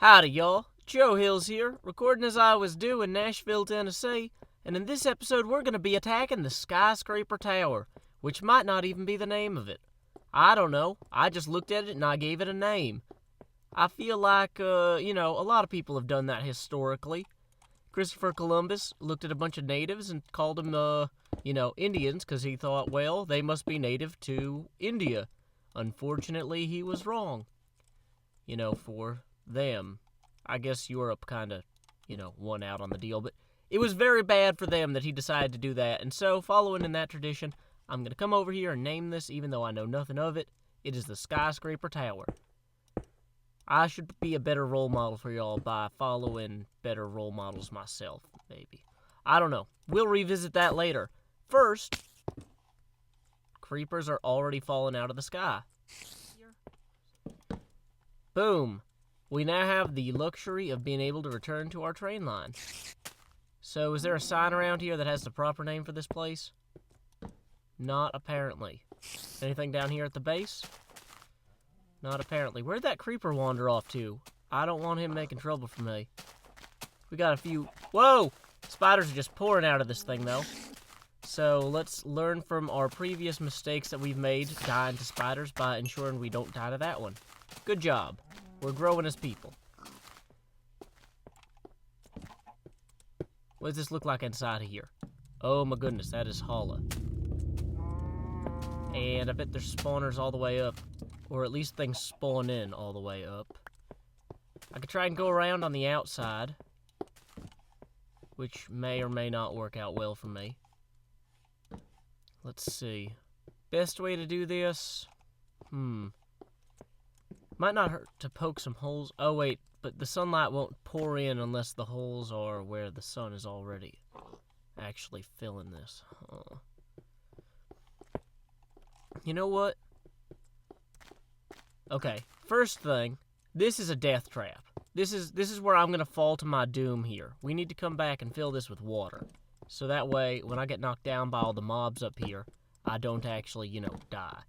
Howdy, y'all. Joe Hills here, recording as I was due in Nashville, Tennessee, and in this episode we're going to be attacking the Skyscraper Tower, which might not even be the name of it. I don't know. I just looked at it and I gave it a name. I feel like, a lot of people have done that historically. Christopher Columbus looked at a bunch of natives and called them, Indians, because he thought, well, they must be native to India. Unfortunately, he was wrong. For them. I guess Europe kind of, won out on the deal, but it was very bad for them that he decided to do that, and so, following in that tradition, I'm going to come over here and name this, even though I know nothing of it. It is the Skyscraper Tower. I should be a better role model for y'all by following better role models myself, maybe. I don't know. We'll revisit that later. First, creepers are already falling out of the sky. Boom. We now have the luxury of being able to return to our train line. So, is there a sign around here that has the proper name for this place? Not apparently. Anything down here at the base? Not apparently. Where'd that creeper wander off to? I don't want him making trouble for me. We got a few... Whoa! Spiders are just pouring out of this thing, though. So, let's learn from our previous mistakes that we've made dying to spiders by ensuring we don't die to that one. Good job. We're growing as people. What does this look like inside of here? Oh my goodness, that is hollow. And I bet there's spawners all the way up. Or at least things spawn in all the way up. I could try and go around on the outside, which may or may not work out well for me. Let's see. Best way to do this? Might not hurt to poke some holes. Oh, wait, but the sunlight won't pour in unless the holes are where the sun is already actually filling this. You know what? Okay, first thing, this is a death trap. This is where I'm going to fall to my doom here. We need to come back and fill this with water. So that way, when I get knocked down by all the mobs up here, I don't actually, die.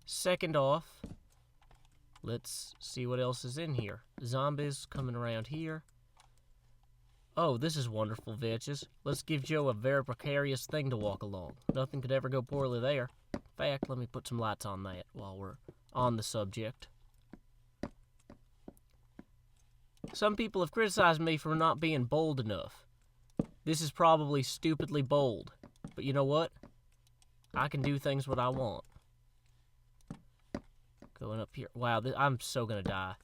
Second off... Let's see what else is in here. Zombies coming around here. Oh, this is wonderful, Vechs. Let's give Joe a very precarious thing to walk along. Nothing could ever go poorly there. In fact, let me put some lights on that while we're on the subject. Some people have criticized me for not being bold enough. This is probably stupidly bold. But you know what? I can do things what I want. Going up here. Wow, I'm so gonna die.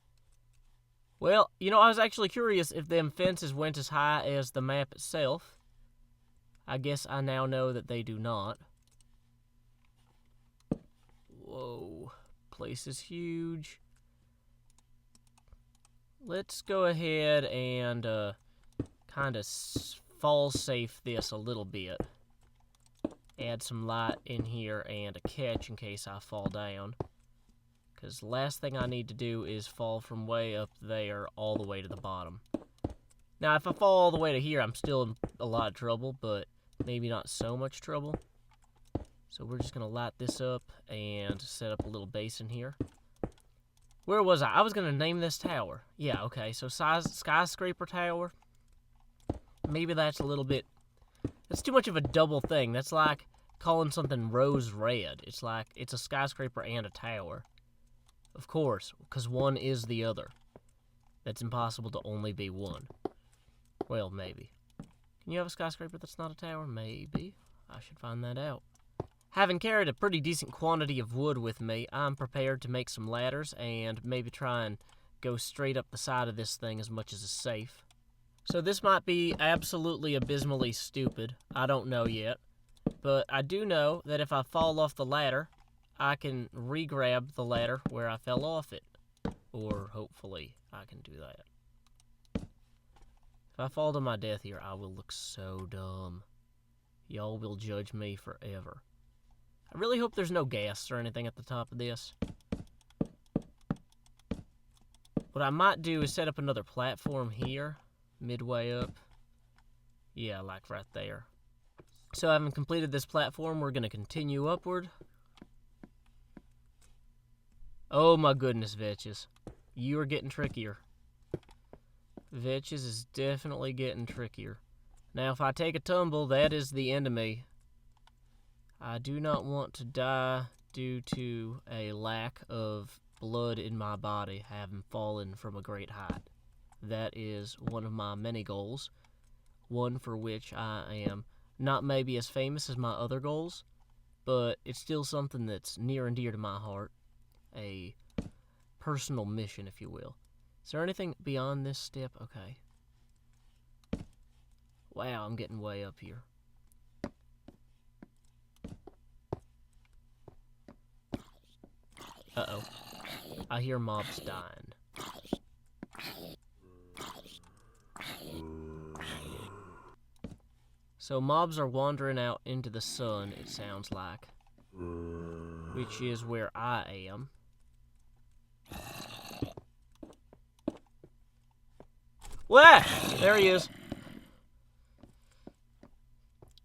Well, I was actually curious if them fences went as high as the map itself. I guess I now know that they do not. Whoa. Place is huge. Let's go ahead and kind of fall safe this a little bit. Add some light in here and a catch in case I fall down. Because the last thing I need to do is fall from way up there all the way to the bottom. Now, if I fall all the way to here, I'm still in a lot of trouble, but maybe not so much trouble. So we're just going to light this up and set up a little basin here. Where was I? I was going to name this tower. Yeah, okay, so Skyscraper Tower. Maybe that's a little bit... That's too much of a double thing. That's like calling something rose red. It's like it's a skyscraper and a tower. Of course, because one is the other. That's impossible to only be one. Well, maybe. Can you have a skyscraper that's not a tower? Maybe. I should find that out. Having carried a pretty decent quantity of wood with me, I'm prepared to make some ladders and maybe try and go straight up the side of this thing as much as is safe. So this might be absolutely abysmally stupid. I don't know yet. But I do know that if I fall off the ladder, I can re-grab the ladder where I fell off it. Or, hopefully, I can do that. If I fall to my death here, I will look so dumb. Y'all will judge me forever. I really hope there's no gas or anything at the top of this. What I might do is set up another platform here, midway up. Yeah, like right there. So having completed this platform, we're going to continue upward. Oh my goodness, Vechs. You are getting trickier. Vechs is definitely getting trickier. Now, if I take a tumble, that is the end of me. I do not want to die due to a lack of blood in my body, having fallen from a great height. That is one of my many goals, one for which I am not maybe as famous as my other goals, but it's still something that's near and dear to my heart, a personal mission, if you will. Is there anything beyond this step? Okay. Wow, I'm getting way up here. Uh-oh. I hear mobs dying. So mobs are wandering out into the sun, it sounds like. Which is where I am. Wah! There he is.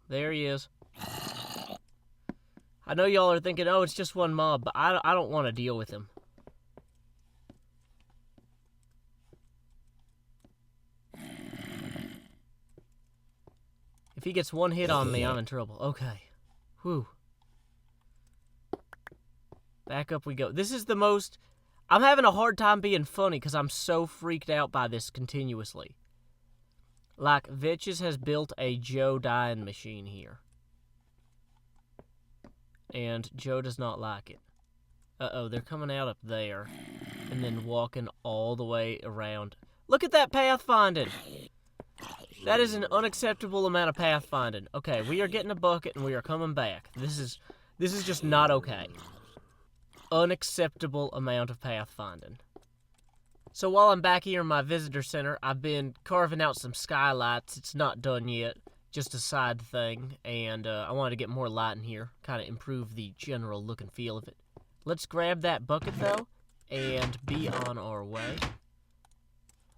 There he is. I know y'all are thinking, oh, it's just one mob, but I don't want to deal with him. If he gets one hit on me, I'm in trouble. Okay. Whew. Back up we go. This is the most... I'm having a hard time being funny because I'm so freaked out by this continuously. Like, Vechs has built a Joe dying machine here. And Joe does not like it. Uh-oh, they're coming out up there. And then walking all the way around. Look at that pathfinding! That is an unacceptable amount of pathfinding. Okay, we are getting a bucket and we are coming back. This is just not okay. Unacceptable amount of pathfinding. So while I'm back here in my visitor center, I've been carving out some skylights. It's not done yet, just a side thing, and I wanted to get more light in here, kind of improve the general look and feel of it. Let's grab that bucket though, and be on our way.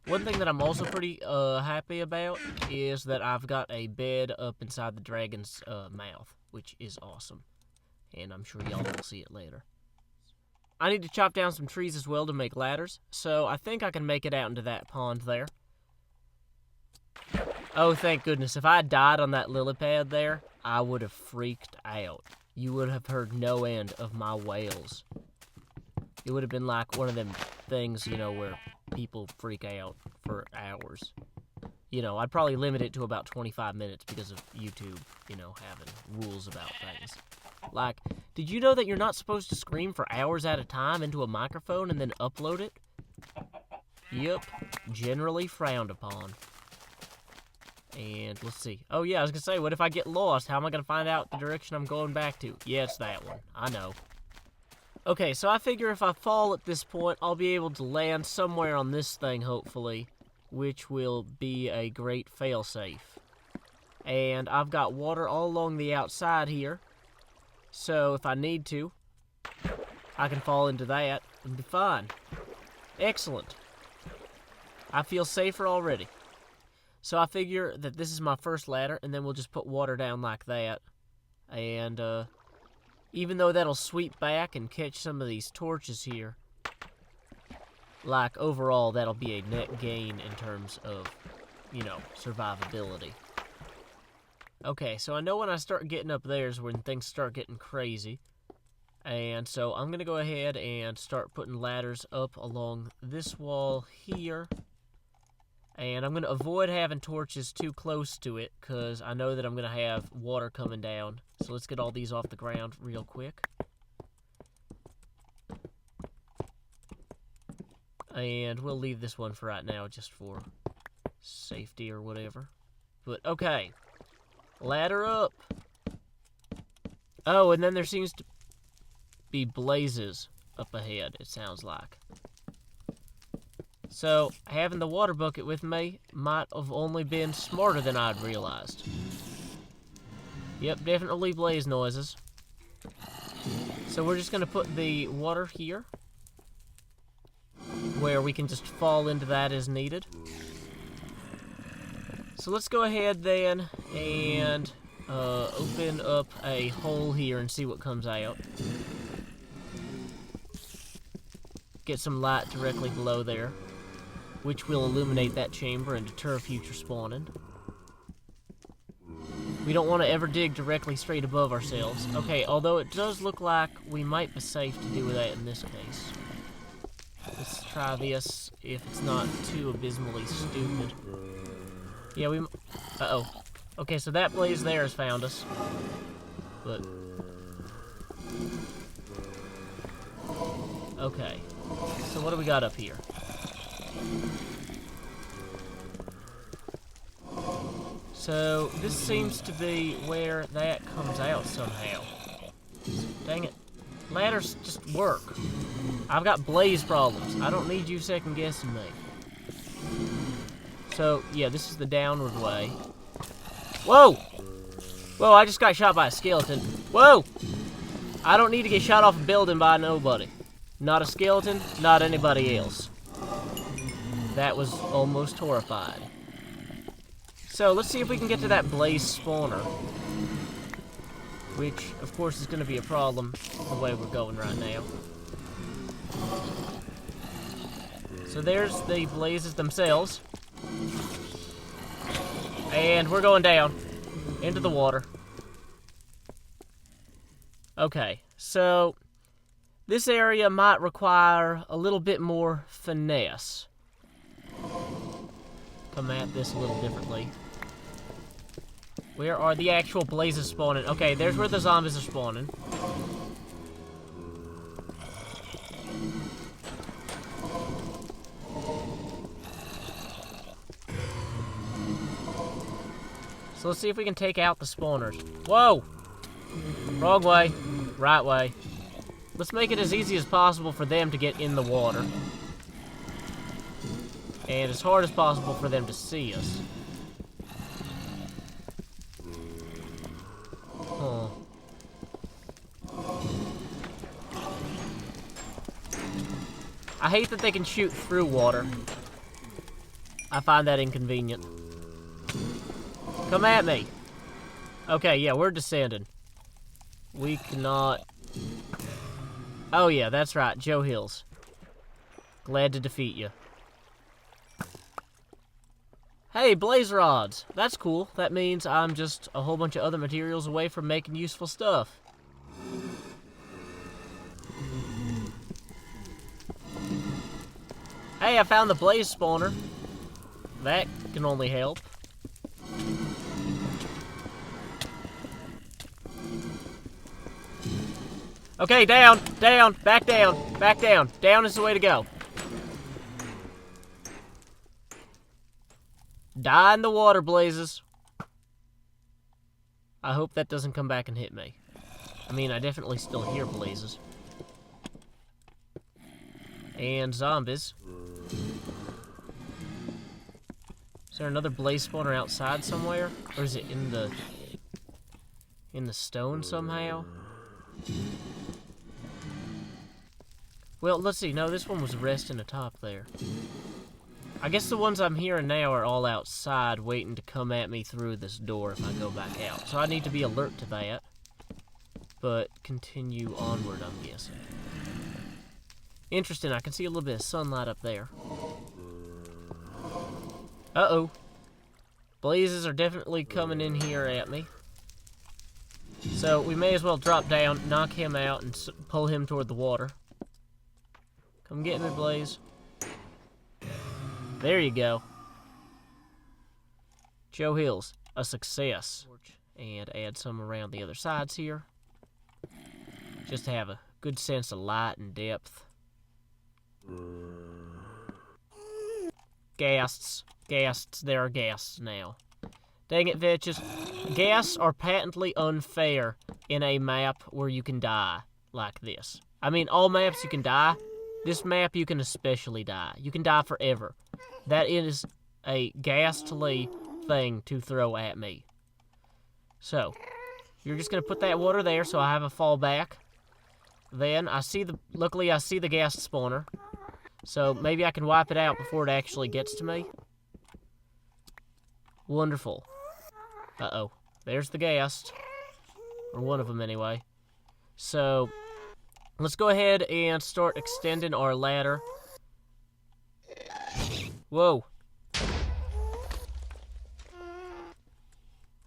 One thing that I'm also pretty happy about is that I've got a bed up inside the dragon's mouth, which is awesome. And I'm sure y'all will see it later. I need to chop down some trees as well to make ladders, so I think I can make it out into that pond there. Oh, thank goodness. If I had died on that lily pad there, I would have freaked out. You would have heard no end of my wails. It would have been like one of them things, you know, where people freak out for hours. You know, I'd probably limit it to about 25 minutes because of YouTube, you know, having rules about things. Like, did you know that you're not supposed to scream for hours at a time into a microphone and then upload it? Yep, generally frowned upon. And let's see. Oh yeah, I was gonna say, what if I get lost? How am I gonna find out the direction I'm going back to? Yeah, it's that one. I know. Okay, so I figure if I fall at this point, I'll be able to land somewhere on this thing, hopefully, which will be a great failsafe. And I've got water all along the outside here, so if I need to, I can fall into that and be fine. Excellent. I feel safer already. So I figure that this is my first ladder, and then we'll just put water down like that. And, even though that'll sweep back and catch some of these torches here, like, overall, that'll be a net gain in terms of, you know, survivability. Okay, so I know when I start getting up there is when things start getting crazy. And so I'm going to go ahead and start putting ladders up along this wall here. And I'm going to avoid having torches too close to it, because I know that I'm going to have water coming down. So let's get all these off the ground real quick. And we'll leave this one for right now, just for safety or whatever. But, okay. Ladder up. Oh, and then there seems to be blazes up ahead, it sounds like. So, having the water bucket with me might have only been smarter than I'd realized. Yep, definitely blaze noises. So we're just going to put the water here, where we can just fall into that as needed. So let's go ahead then and open up a hole here and see what comes out. Get some light directly below there. which will illuminate that chamber and deter future spawning. We don't want to ever dig directly straight above ourselves. Okay, although it does look like we might be safe to do that in this case. Let's try this if it's not too abysmally stupid. Yeah, we... Uh-oh. Okay, so that blaze there has found us. But... Okay. So what do we got up here? So, this seems to be where that comes out somehow. Dang it. Ladders just work. I've got blaze problems. I don't need you second guessing me. So, yeah, this is the downward way. Whoa! Whoa, I just got shot by a skeleton. Whoa! I don't need to get shot off a building by nobody. Not a skeleton, not anybody else. That was almost horrifying. So, let's see if we can get to that blaze spawner. Which, of course, is going to be a problem the way we're going right now. So there's the blazes themselves. And we're going down into the water. Okay, so this area might require a little bit more finesse. Come at this a little differently. Where are the actual blazes spawning? Okay, there's where the zombies are spawning. So let's see if we can take out the spawners. Whoa! Wrong way. Right way. Let's make it as easy as possible for them to get in the water. And as hard as possible for them to see us. Huh. I hate that they can shoot through water. I find that inconvenient. Come at me. Okay, yeah, we're descending. We cannot... Oh yeah, that's right, Joe Hills. Glad to defeat you. Hey, blaze rods. That's cool. That means I'm just a whole bunch of other materials away from making useful stuff. Hey, I found the blaze spawner. That can only help. Okay, down, down, back down, back down. Down is the way to go. Die in the water, blazes. I hope that doesn't come back and hit me. I mean, I definitely still hear blazes. And zombies. Is there another blaze spawner outside somewhere? Or is it in the stone somehow? Well, let's see. No, this one was resting atop there. I guess the ones I'm hearing now are all outside waiting to come at me through this door if I go back out. So I need to be alert to that. But continue onward, I'm guessing. Interesting. I can see a little bit of sunlight up there. Uh-oh. Blazes are definitely coming in here at me. So we may as well drop down, knock him out, and pull him toward the water. Come get me, Blaze. There you go. Joe Hills, a success. And add some around the other sides here. Just to have a good sense of light and depth. Ghasts. Ghasts. There are ghasts now. Dang it, Vechs. Ghasts are patently unfair in a map where you can die like this. I mean, all maps you can die. This map you can especially die. You can die forever. That is a ghastly thing to throw at me. So, you're just going to put that water there so I have a fallback. Then, luckily I see the ghast spawner. So, maybe I can wipe it out before it actually gets to me. Wonderful. Uh-oh. There's the ghast. Or one of them, anyway. So, let's go ahead and start extending our ladder. Whoa.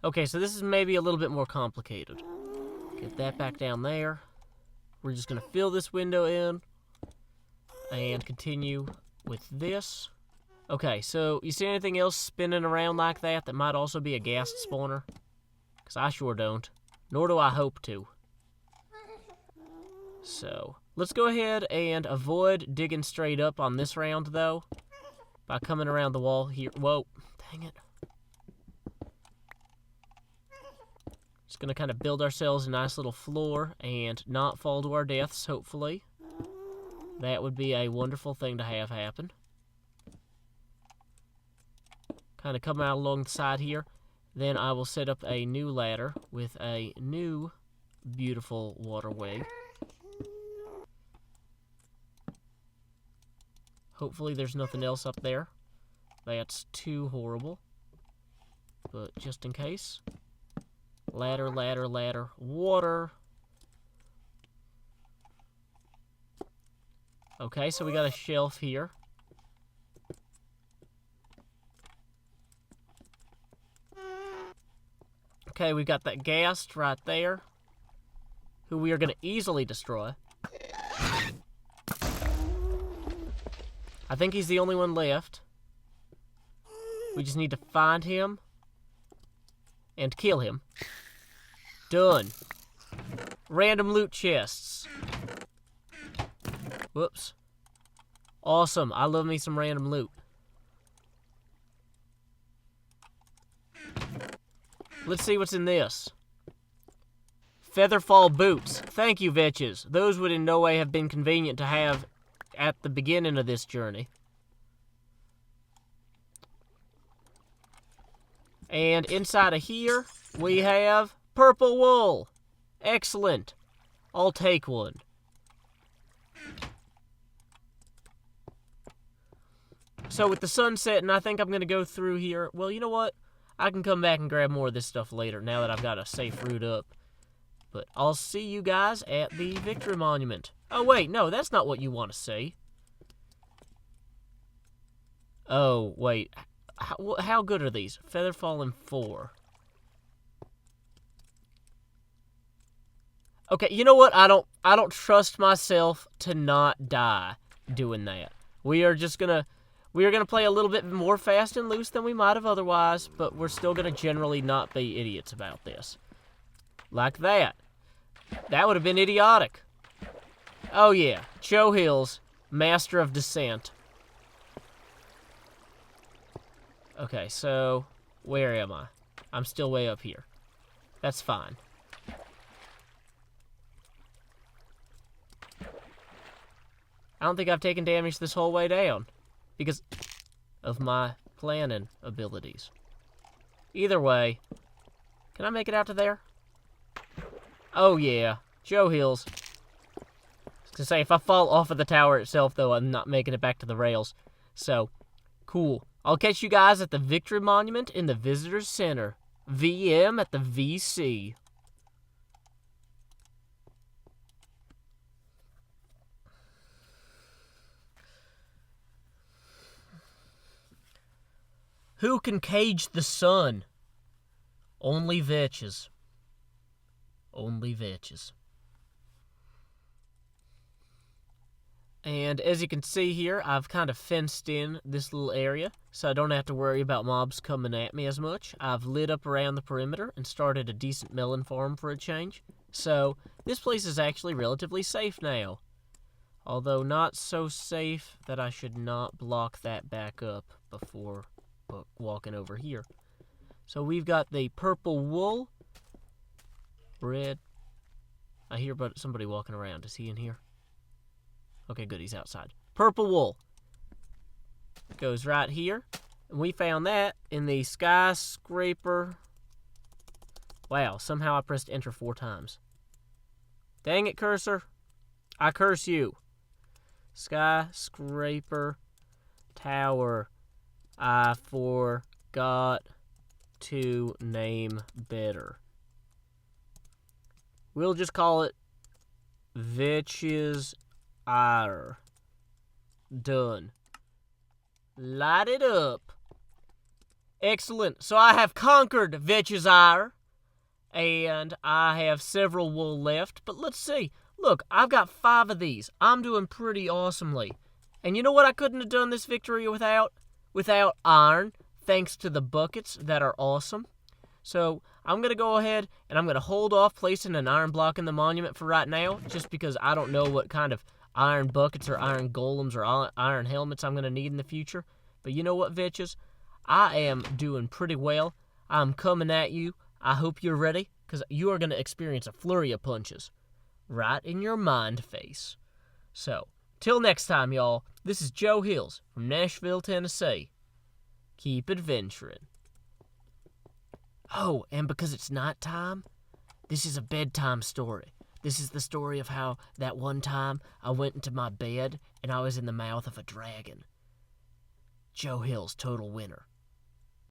Okay, so this is maybe a little bit more complicated. Get that back down there. We're just going to fill this window in and continue with this. Okay, so you see anything else spinning around like that that might also be a gas spawner? Because I sure don't. Nor do I hope to. So, let's go ahead and avoid digging straight up on this round, though, by coming around the wall here. Whoa, dang it. Just going to kind of build ourselves a nice little floor and not fall to our deaths, hopefully. That would be a wonderful thing to have happen. Kind of come out along the side here. Then I will set up a new ladder with a new beautiful waterway. Hopefully there's nothing else up there that's too horrible. But just in case. Ladder, ladder, ladder, water. Okay, so we got a shelf here. Okay, we've got that ghast right there, who we are going to easily destroy. I think he's the only one left. We just need to find him and kill him. Done. Random loot chests. Whoops. Awesome. I love me some random loot. Let's see what's in this. Featherfall boots. Thank you, Vechs. Those would in no way have been convenient to have at the beginning of this journey. And inside of here, we have purple wool. Excellent. I'll take one. So with the sun setting, I think I'm going to go through here. Well, you know what? I can come back and grab more of this stuff later now that I've got a safe route up. But I'll see you guys at the Victory Monument. Oh, wait. No, that's not what you want to see. Oh, wait. How good are these? Featherfall 4. Okay, you know what? I don't trust myself to not die doing that. We are gonna play a little bit more fast and loose than we might have otherwise, but we're still gonna generally not be idiots about this. Like that. That would have been idiotic. Oh yeah, Joe Hills, Master of Descent. Okay, so where am I? I'm still way up here. That's fine. I don't think I've taken damage this whole way down because of my planning abilities. Either way, can I make it out to there? Oh yeah, Joe Hills. I was gonna say, if I fall off of the tower itself, though, I'm not making it back to the rails. So, cool. I'll catch you guys at the Victory Monument in the Visitors Center. VM at the VC. Who can cage the sun? Only Vechs. Only Vechs. And as you can see here, I've kind of fenced in this little area, so I don't have to worry about mobs coming at me as much. I've lit up around the perimeter and started a decent melon farm for a change. So, this place is actually relatively safe now. Although not so safe that I should not block that back up before walking over here. So we've got the purple wool. Red. I hear about somebody walking around. Is he in here? Okay, good. He's outside. Purple wool. Goes right here. And we found that in the Skyscraper. Wow, somehow I pressed enter 4 times. Dang it, cursor. I curse you. Skyscraper Tower. I forgot to name better. We'll just call it Vechs. Done. Light it up. Excellent. So I have conquered Vechs ire, and I have several wool left. But let's see. Look, I've got 5 of these. I'm doing pretty awesomely. And you know what I couldn't have done this victory without? Without iron, thanks to the buckets that are awesome. So I'm going to go ahead and I'm going to hold off placing an iron block in the monument for right now, just because I don't know what kind of iron buckets or iron golems or iron helmets I'm going to need in the future. But you know what, Vechs? I am doing pretty well. I'm coming at you. I hope you're ready, because you are going to experience a flurry of punches right in your mind face. So, till next time, y'all, this is Joe Hills from Nashville, Tennessee. Keep adventuring. Oh, and because it's nighttime, this is a bedtime story. This is the story of how that one time I went into my bed and I was in the mouth of a dragon. Joe Hills, total winner.